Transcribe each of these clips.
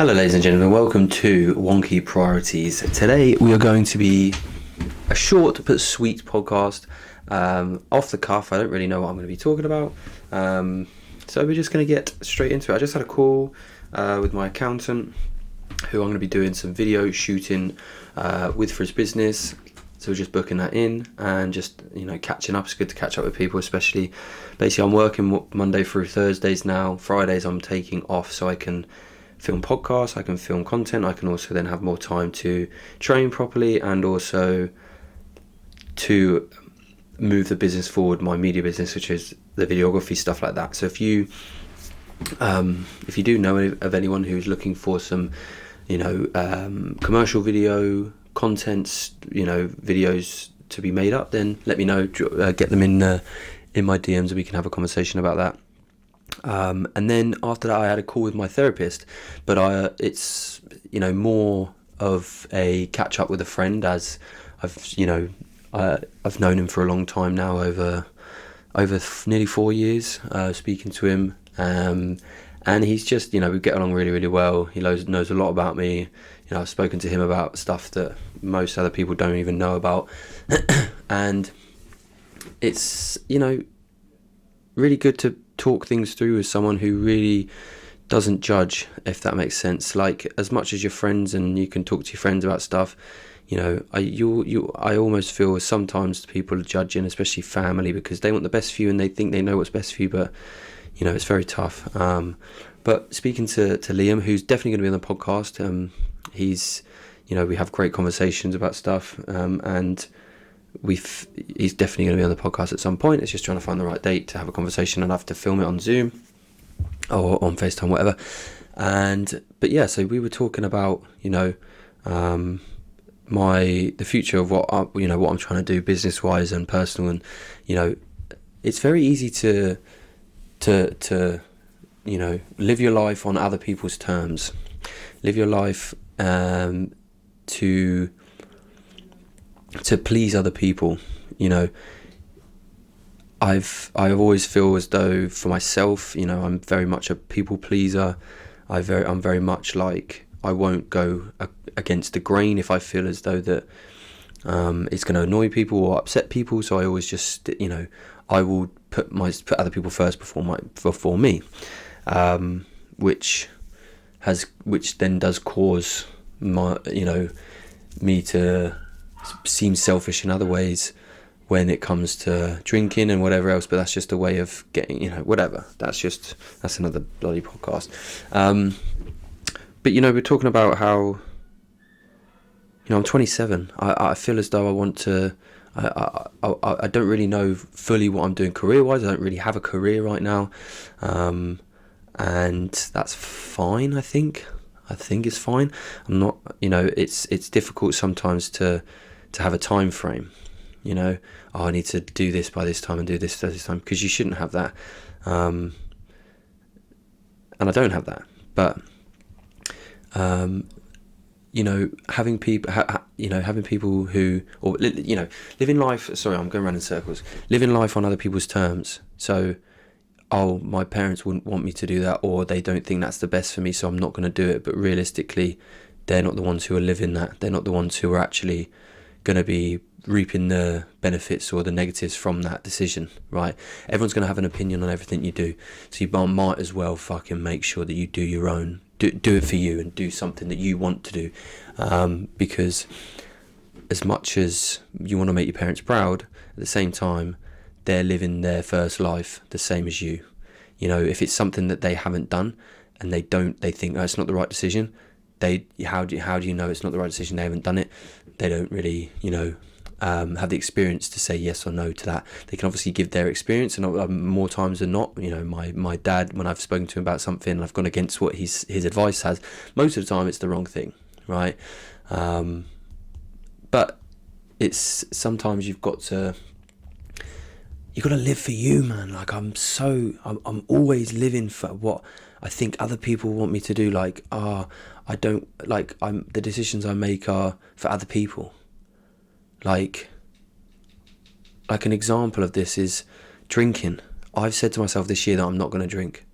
Hello ladies and gentlemen, welcome to Wonky Priorities. Today we are going to be a short but sweet podcast, off the cuff. I don't really know what I'm going to be talking about, so we're just going to get straight into it. I just had a call with my accountant, who I'm going to be doing some video shooting with for his business. So we're just booking that in and just, catching up. It's good to catch up with people, especially, basically I'm working Monday through Thursdays now. Fridays I'm taking off so I can film podcasts, I can film content, I can also then have more time to train properly and also to move the business forward, my media business, which is the videography, stuff like that. So if you do know of anyone who's looking for some, commercial video contents, videos to be made up, then let me know. Get them in my DMs and we can have a conversation about that. And then after that I had a call with my therapist, but it's more of a catch up with a friend, as I've known him for a long time now, over nearly 4 years, speaking to him, and he's just, we get along really, really well. He knows a lot about me. I've spoken to him about stuff that most other people don't even know about. And it's, really good to talk things through with someone who really doesn't judge, if that makes sense. Like, as much as your friends, and you can talk to your friends about stuff, I almost feel sometimes people are judging, especially family, because they want the best for you and they think they know what's best for you, but it's very tough. But speaking to Liam, who's definitely going to be on the podcast, he's we have great conversations about stuff, and he's definitely going to be on the podcast at some point. It's just trying to find the right date to have a conversation, and I have to film it on Zoom or on FaceTime, whatever. But yeah, so we were talking about the future of what I'm trying to do business wise and personal, and it's very easy to live your life on other people's terms, live your life to please other people. I always feel as though, for myself, I'm very much a people pleaser. I'm very much like, I won't go against the grain if I feel as though that it's going to annoy people or upset people. So I always just I will put other people first before me, which then does cause me to seem selfish in other ways when it comes to drinking and whatever else, but that's just a way of getting, whatever. That's another bloody podcast. But we're talking about how I'm 27. I feel as though I want to. I don't really know fully what I'm doing career-wise. I don't really have a career right now, and that's fine. I think it's fine. I'm not. It's difficult sometimes to have a time frame. I need to do this by this time and do this by this time, because you shouldn't have that. And I don't have that, but having people, having people who, or living life. Sorry, I'm going around in circles. Living life on other people's terms. So, my parents wouldn't want me to do that, or they don't think that's the best for me, so I'm not going to do it. But realistically, they're not the ones who are living that. They're not the ones who are actually going to be reaping the benefits or the negatives from that decision, right? Everyone's going to have an opinion on everything you do, so you might as well fucking make sure that you do your own, do it for you, and do something that you want to do, because as much as you want to make your parents proud, at the same time they're living their first life the same as you. If it's something that they haven't done and they think, oh, it's not the right decision, how do you know it's not the right decision? They haven't done it. They don't really have the experience to say yes or no to that. They can obviously give their experience, and more times than not, my dad, when I've spoken to him about something and I've gone against what his advice has, most of the time it's the wrong thing, right? But it's sometimes you've got to live for you, man. Like, I'm always living for what I think other people want me to do. Like, I don't, like, the decisions I make are for other people. Like an example of this is drinking. I've said to myself this year that I'm not going to drink.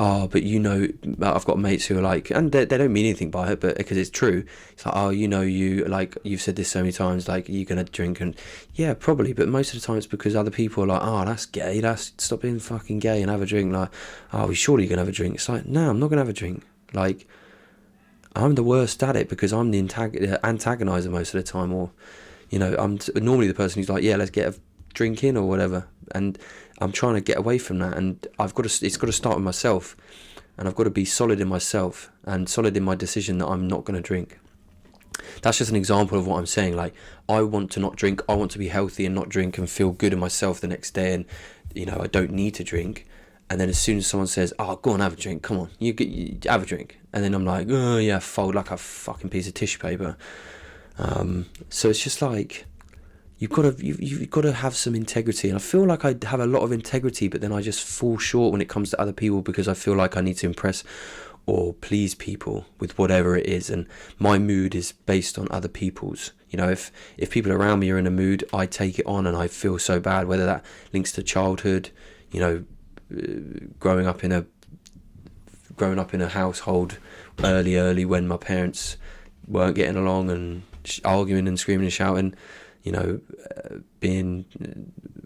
oh, but I've got mates who are like, and they don't mean anything by it, but because it's true, it's like, oh, you've said this so many times, like, you're gonna drink, and yeah, probably, but most of the time it's because other people are like, oh, that's gay, stop being fucking gay and have a drink. Like, oh, well, surely you're gonna have a drink. It's like, no, I'm not gonna have a drink. Like, I'm the worst at it because I'm the antagonizer most of the time, or, I'm normally the person who's like, yeah, let's get a drink in or whatever, and I'm trying to get away from that, and it's got to start with myself, and I've got to be solid in myself and solid in my decision that I'm not going to drink. That's just an example of what I'm saying. Like, I want to not drink, I want to be healthy and not drink and feel good in myself the next day, and I don't need to drink. And then as soon as someone says, oh, go on, have a drink, come on, you have a drink, and then I'm like, oh yeah, fold like a fucking piece of tissue paper. So it's just like, you've got to have some integrity, and I feel like I have a lot of integrity, but then I just fall short when it comes to other people because I feel like I need to impress or please people with whatever it is, and my mood is based on other people's. If people around me are in a mood, I take it on and I feel so bad, whether that links to childhood, growing up in a household early when my parents weren't getting along and arguing and screaming and shouting, being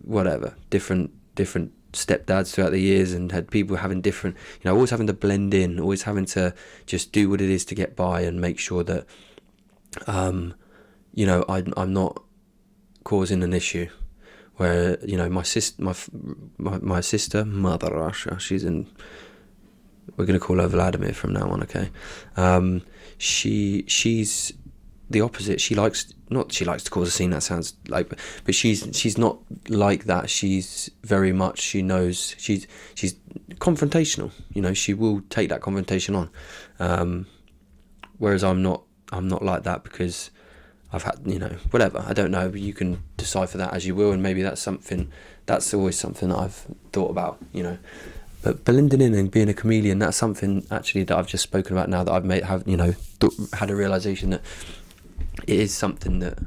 whatever, different stepdads throughout the years, and had people having different, always having to blend in, always having to just do what it is to get by and make sure that I'm not causing an issue. Where my sister, Mother Russia, we're gonna call her Vladimir from now on, okay? She's the opposite. She likes to cause a scene. That sounds like, but she's not like that. She's very much, she knows she's confrontational. She will take that confrontation on. Whereas I'm not like that, because I've had, whatever, I don't know, but you can decipher that as you will, and maybe that's always something that I've thought about, but blending in and being a chameleon, that's something actually that I've just spoken about now, that I've had a realization that it is something that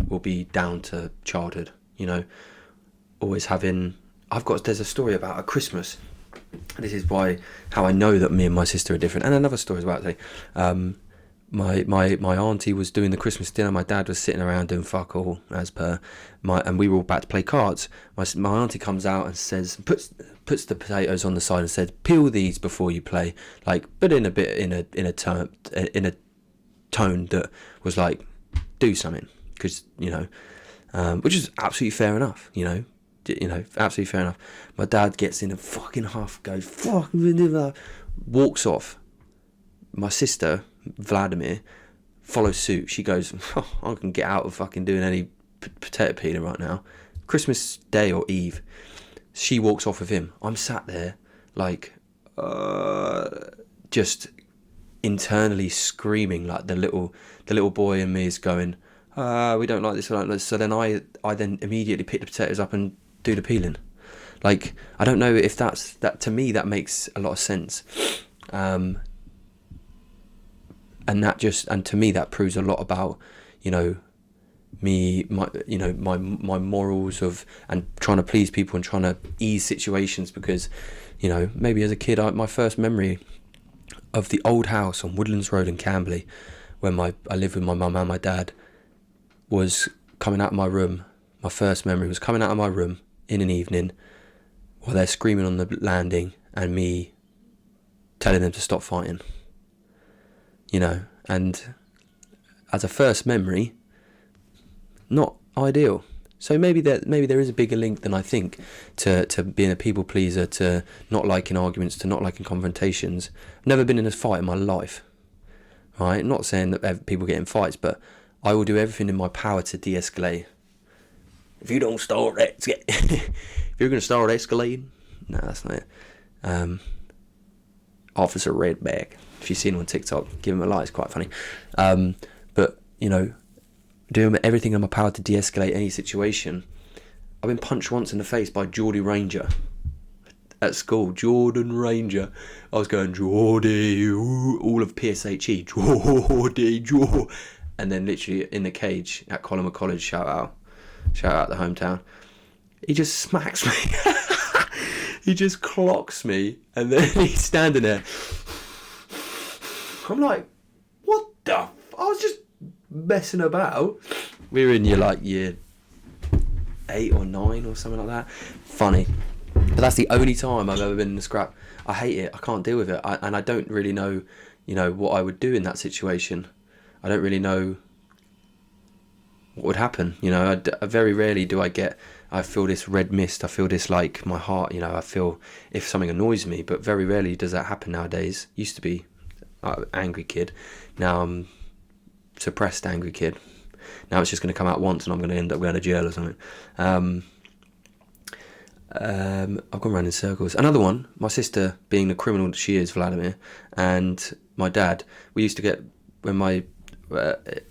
will be down to childhood, always having, there's a story about a Christmas, this is how I know that me and my sister are different, and another story is about, my auntie was doing the Christmas dinner. My dad was sitting around doing fuck all, as per and we were all about to play cards. My auntie comes out and says, puts the potatoes on the side and said, peel these before you play, like, but in a tone that was like, do something, because which is absolutely fair enough, absolutely fair enough. My dad gets in a fucking huff, goes fuck, walks off. My sister Vladimir follows suit. She goes, oh, I can get out of fucking doing any potato peeling right now. Christmas Day or Eve. She walks off with him. I'm sat there like just internally screaming, like the little boy in me is going, we don't like this, we don't like this. So then I then immediately pick the potatoes up and do the peeling. Like, I don't know if that to me that makes a lot of sense. And to me that proves a lot about me, my morals of, and trying to please people and trying to ease situations, because maybe as a kid, my first memory of the old house on Woodlands Road in Camberley, when I lived with my mum and my dad, was coming out of my room. My first memory was coming out of my room in an evening while they're screaming on the landing, and me telling them to stop fighting. And as a first memory, not ideal. So maybe there is a bigger link than I think to being a people pleaser, to not liking arguments, to not liking confrontations. I've never been in a fight in my life, right? Not saying that people get in fights, but I will do everything in my power to de-escalate. If you don't start if you're going to start escalating, no, that's not it. Officer Redback. If you've seen him on TikTok, give him a like, it's quite funny. But doing everything in my power to de-escalate any situation. I've been punched once in the face by Geordie Ranger at school. Jordan Ranger. I was going, Geordie, all of PSHE, Geordie, and then literally in the cage at Collimer College, shout out the hometown. He just smacks me. he just clocks me, and then he's standing there. I'm like, what the? I was just messing about. We were in year 8 or 9 or something like that. Funny, but that's the only time I've ever been in a scrap. I hate it. I can't deal with it, and I don't really know, what I would do in that situation. I don't really know what would happen. Very rarely do I feel this red mist. I feel this, like, my heart. I feel if something annoys me, but very rarely does that happen nowadays. Used to be angry kid. Now I'm suppressed angry kid. Now it's just going to come out once, and I'm going to end up going to jail or something. I've gone around in circles. Another one, my sister, being the criminal that she is, Vladimir, and my dad. We used to get, when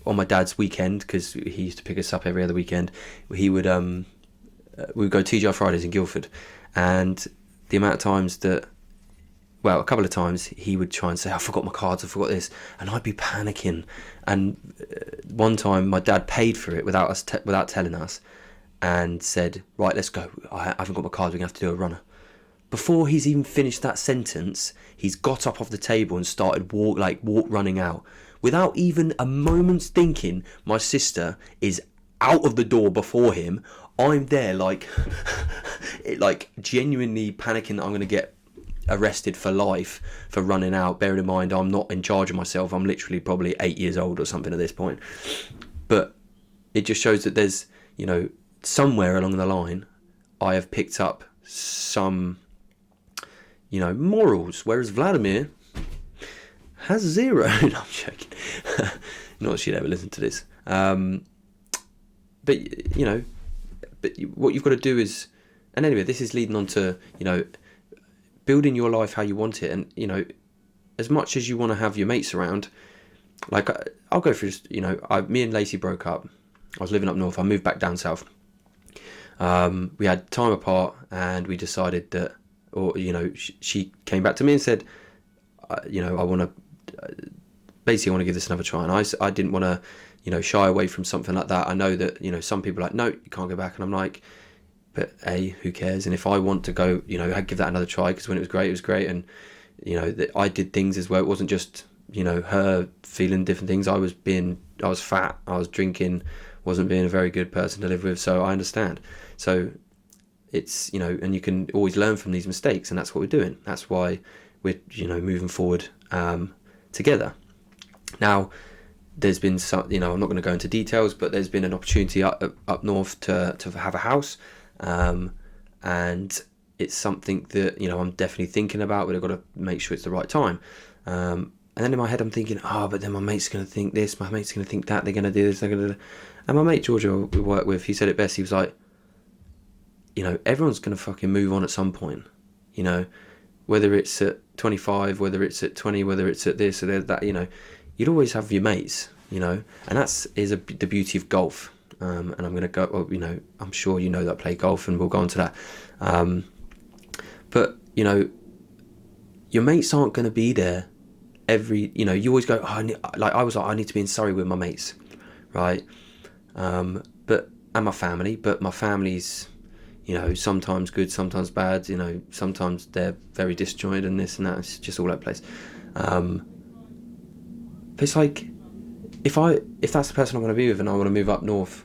on my dad's weekend, because he used to pick us up every other weekend, he would we would go TGI Fridays in Guildford, and the amount of times that, well, a couple of times he would try and say, I forgot my cards, I forgot this, and I'd be panicking. And one time my dad paid for it without telling us, and said, right, let's go, I haven't got my cards, we're going to have to do a runner. Before he's even finished that sentence, he's got up off the table and started running out. Without even a moment's thinking, my sister is out of the door before him. I'm there like genuinely panicking that I'm going to get arrested for life for running out. Bearing in mind, I'm not in charge of myself. I'm literally probably 8 years old or something at this point. But it just shows that there's, somewhere along the line, I have picked up some, morals, whereas Vladimir has zero. No, I'm joking. Not that she'd ever listen to this. But what you've got to do is, and anyway, this is leading on to, building your life how you want it. And, as much as you want to have your mates around, like, I'll go through this, me and Lacey broke up. I was living up north. I moved back down south. We had time apart, and we decided that, she came back to me and said, I want to, basically I want to give this another try. And I didn't want to, shy away from something like that. I know that, some people are like, no, you can't go back. And I'm like, but who cares? And if I want to go, I'd give that another try, because when it was great, it was great. And, I did things as well. It wasn't just, her feeling different things. I was fat, I was drinking, wasn't being a very good person to live with. So I understand. So it's, and you can always learn from these mistakes, and that's what we're doing. That's why we're, moving forward together. Now, there's been some, I'm not going to go into details, but there's been an opportunity up north to have a house, and it's something that, I'm definitely thinking about, but I've got to make sure it's the right time. And then in my head I'm thinking, but then my mate's going to think this, my mate's going to think that, they're going to do this, they're going to do. And my mate George, we work with, he said it best. He was like, everyone's going to fucking move on at some point, whether it's at 25, whether it's at 20, whether it's at this or that, you'd always have your mates, and that's the beauty of golf. And I'm going to go, well, I'm sure that I play golf, and we'll go on to that. But, your mates aren't going to be there every, you always go, I need to be in Surrey with my mates, right? And my family, but my family's, sometimes good, sometimes bad, sometimes they're very disjointed and this and that. It's just all over the place. But it's like, if that's the person I want to be with, and I want to move up north,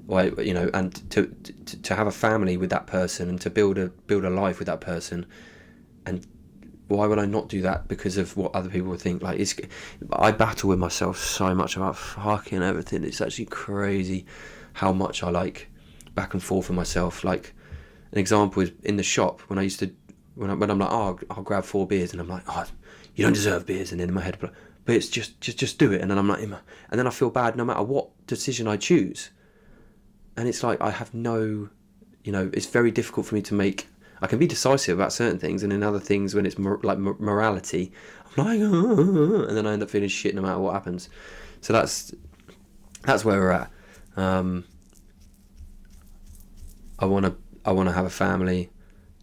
and to have a family with that person, and to build a life with that person, and why would I not do that because of what other people would think? Like, I battle with myself so much about fucking everything. It's actually crazy how much I back and forth with myself. Like, an example is in the shop when I'm like, I'll grab 4 beers, and I'm like, you don't deserve beers, and then in my head, but it's just do it, and then I'm like, and then I feel bad no matter what decision I choose, and it's like I have no, it's very difficult for me to make. I can be decisive about certain things, and in other things, when it's morality, I'm like, and then I end up feeling shit no matter what happens. So that's where we're at. I want to have a family.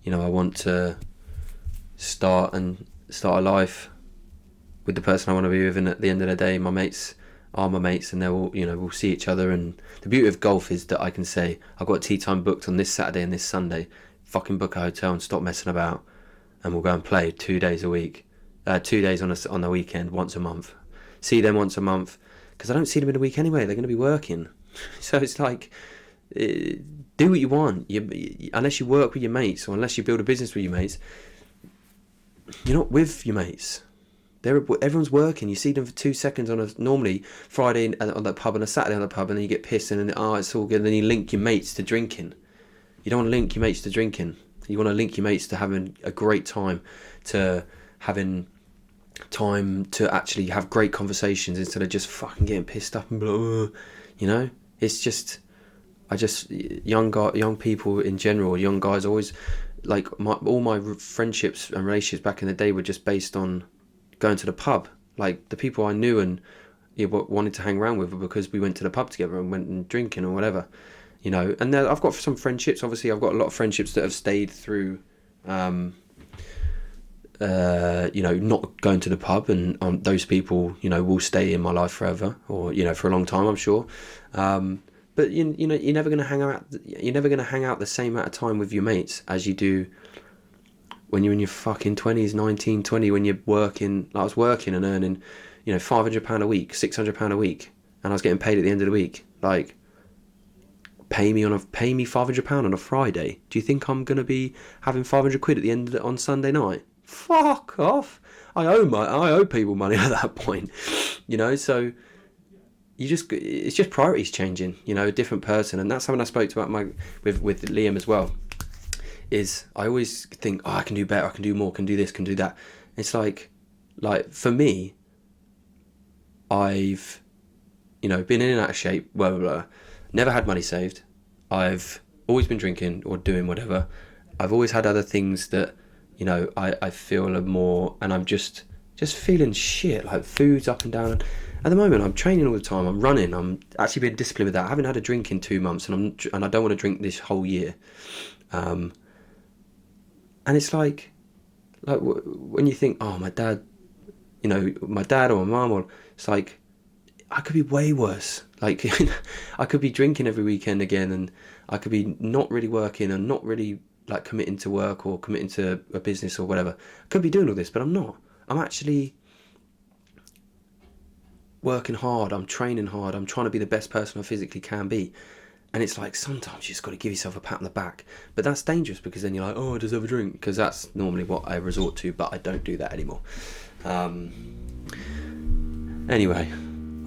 I want to start a life with the person I want to be with, and at the end of the day, my mates are my mates, and they're all, we'll see each other. And the beauty of golf is that I can say, I've got tea time booked on this Saturday and this Sunday. fucking book a hotel and stop messing about, and we'll go and play 2 days a week, 2 days on the weekend, once a month. See them once a month, because I don't see them in the week anyway. They're going to be working, so it's like, do what you want. Unless you work with your mates, or unless you build a business with your mates, you're not with your mates. Everyone's working. You see them for 2 seconds on a normally Friday on the pub and a Saturday on the pub, and then you get pissed, and then it's all good. And then you link your mates to drinking. You don't want to link your mates to drinking. You want to link your mates to having a great time, to having time to actually have great conversations instead of just fucking getting pissed up and blah. You know, it's just, young people in general, young guys always, like all my friendships and relationships back in the day were just based on going to the pub. Like the people I knew and wanted to hang around with were because we went to the pub together and went and drinking or whatever, you know. And I've got some friendships. Obviously, I've got a lot of friendships that have stayed through, not going to the pub, and those people, will stay in my life forever, or for a long time, I'm sure. But you're never going to hang out. You're never going to hang out the same amount of time with your mates as you do when you're in your fucking 20s, 19, 20, when you're working. Like I was working and earning, £500 a week, £600 a week, and I was getting paid at the end of the week. Like, pay me £500 on a Friday. Do you think I'm gonna be having 500 quid at the end on Sunday night? Fuck off! I owe people money at that point. So it's just priorities changing. A different person, and that's something I spoke about with Liam as well. Is I always think, I can do better, I can do more, can do this, can do that. It's like for me, I've been in and out of shape, blah blah blah. Never had money saved. I've always been drinking or doing whatever. I've always had other things that I feel are more, and I'm just feeling shit. Like food's up and down. At the moment, I'm training all the time. I'm running. I'm actually being disciplined with that. I haven't had a drink in 2 months, and I don't want to drink this whole year. And it's like when you think, my dad, my dad or my mum, or it's like, I could be way worse. Like, I could be drinking every weekend again, and I could be not really working and not really like committing to work or committing to a business or whatever. I could be doing all this, but I'm not. I'm actually working hard. I'm training hard. I'm trying to be the best person I physically can be. And it's like, sometimes you just got to give yourself a pat on the back. But that's dangerous, because then you're like, I just have a drink. Because that's normally what I resort to, but I don't do that anymore. Anyway,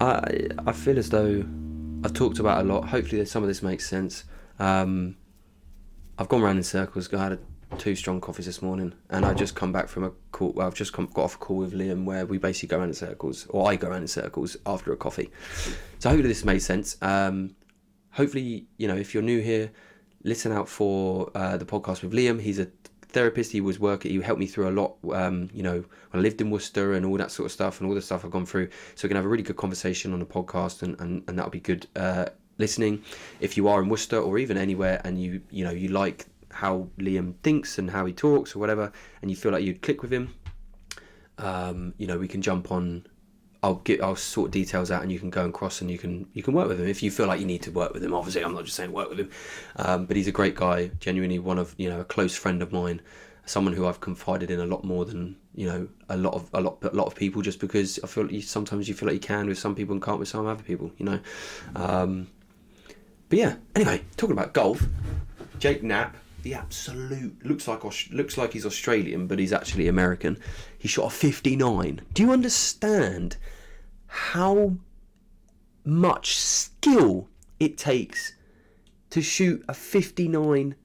I feel as though I've talked about a lot. Hopefully some of this makes sense. I've gone round in circles. I had 2 strong coffees this morning, and I just come back from a call. Well, I've just got off a call with Liam where we basically go around in circles, or I go around in circles after a coffee. So hopefully this made sense. Hopefully, if you're new here, listen out for the podcast with Liam. He's a therapist. He helped me through a lot. I lived in Worcester and all that sort of stuff, and all the stuff I've gone through. So we can have a really good conversation on the podcast, and that'll be good listening. If you are in Worcester or even anywhere, and you like how Liam thinks and how he talks or whatever, and you feel like you'd click with him, we can jump on. I'll sort details out, and you can go and cross, and you can work with him if you feel like you need to work with him. Obviously, I'm not just saying work with him, but he's a great guy, genuinely one of a close friend of mine, someone who I've confided in a lot more than a lot of people, just because I feel like sometimes you feel like you can with some people and can't with some other people, But yeah, anyway, talking about golf, Jake Knapp, the absolute looks like he's Australian, but he's actually American. He shot a 59. Do you understand how much skill it takes to shoot a 59,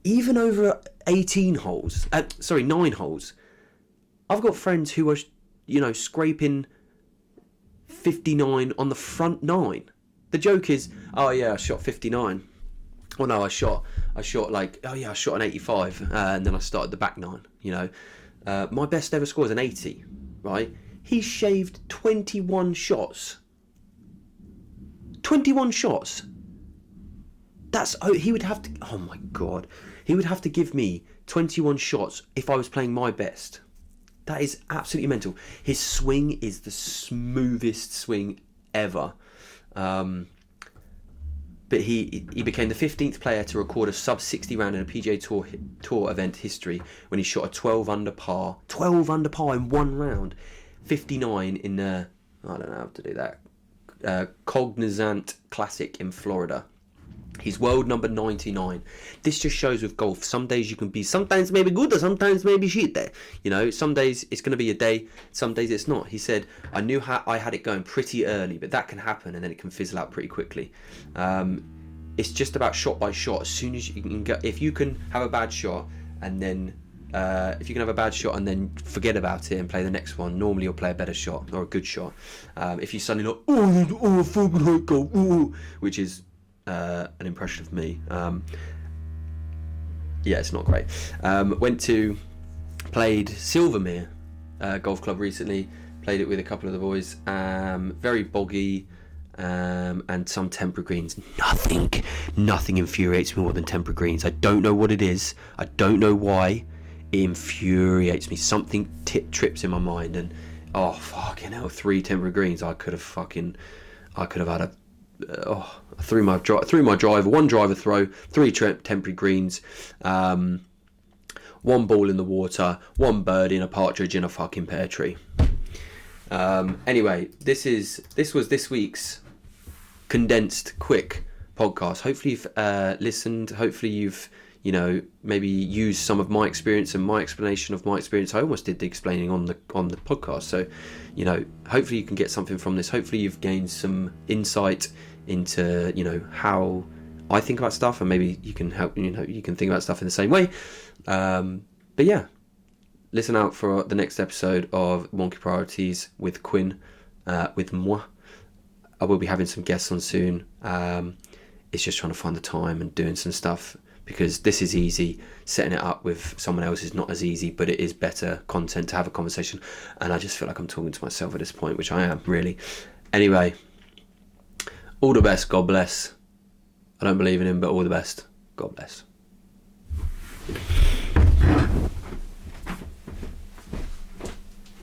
even over 18 holes? 9 holes. I've got friends who are, scraping 59 on the front 9. The joke is, I shot 59. Well, no, I shot I shot an 85, and then I started the back 9. My best ever score is an 80. Right? He shaved 21 shots. 21 shots. He would have to. Oh my god, he would have to give me 21 shots if I was playing my best. That is absolutely mental. His swing is the smoothest swing ever. but he became the 15th player to record a sub 60 round in a PGA Tour event history when he shot a 12 under par in one round, 59 in I don't know how to do that, Cognizant Classic in Florida. He's world number 99. This just shows with golf, some days you can be sometimes maybe good or sometimes maybe shit there. You know, some days it's going to be a day, some days it's not. He said, I knew how I had it going pretty early, but that can happen and then it can fizzle out pretty quickly. It's just about shot by shot. As soon as you can get, if you can have a bad shot and then forget about it and play the next one, normally you'll play a better shot or a good shot. If you suddenly like, I fucking hate golf, which is an impression of me. Yeah, it's not great. Played Silvermere Golf Club recently. Played it with a couple of the boys. Very boggy, and some temporary greens. Nothing infuriates me more than temporary greens. I don't know what it is. I don't know why. It infuriates me. Something trips in my mind, and oh fucking hell, 3 temporary greens. I could have had a. I threw my driver, 1 driver throw, 3 temporary greens, 1 ball in the water, 1 birdie and a partridge in a fucking pear tree. Anyway, this was this week's condensed, quick podcast. Hopefully you've listened. Hopefully you've maybe used some of my experience and my explanation of my experience. I almost did the explaining on the podcast. So, hopefully you can get something from this. Hopefully you've gained some insight into how I think about stuff, and maybe you can help. You can think about stuff in the same way. But yeah, listen out for the next episode of Wonky Priorities with Quinn, with moi. I will be having some guests on soon. It's just trying to find the time and doing some stuff, because this is easy. Setting it up with someone else is not as easy, but it is better content to have a conversation. And I just feel like I'm talking to myself at this point, which I am, really. Anyway, all the best. God bless. I don't believe in him, but all the best. God bless.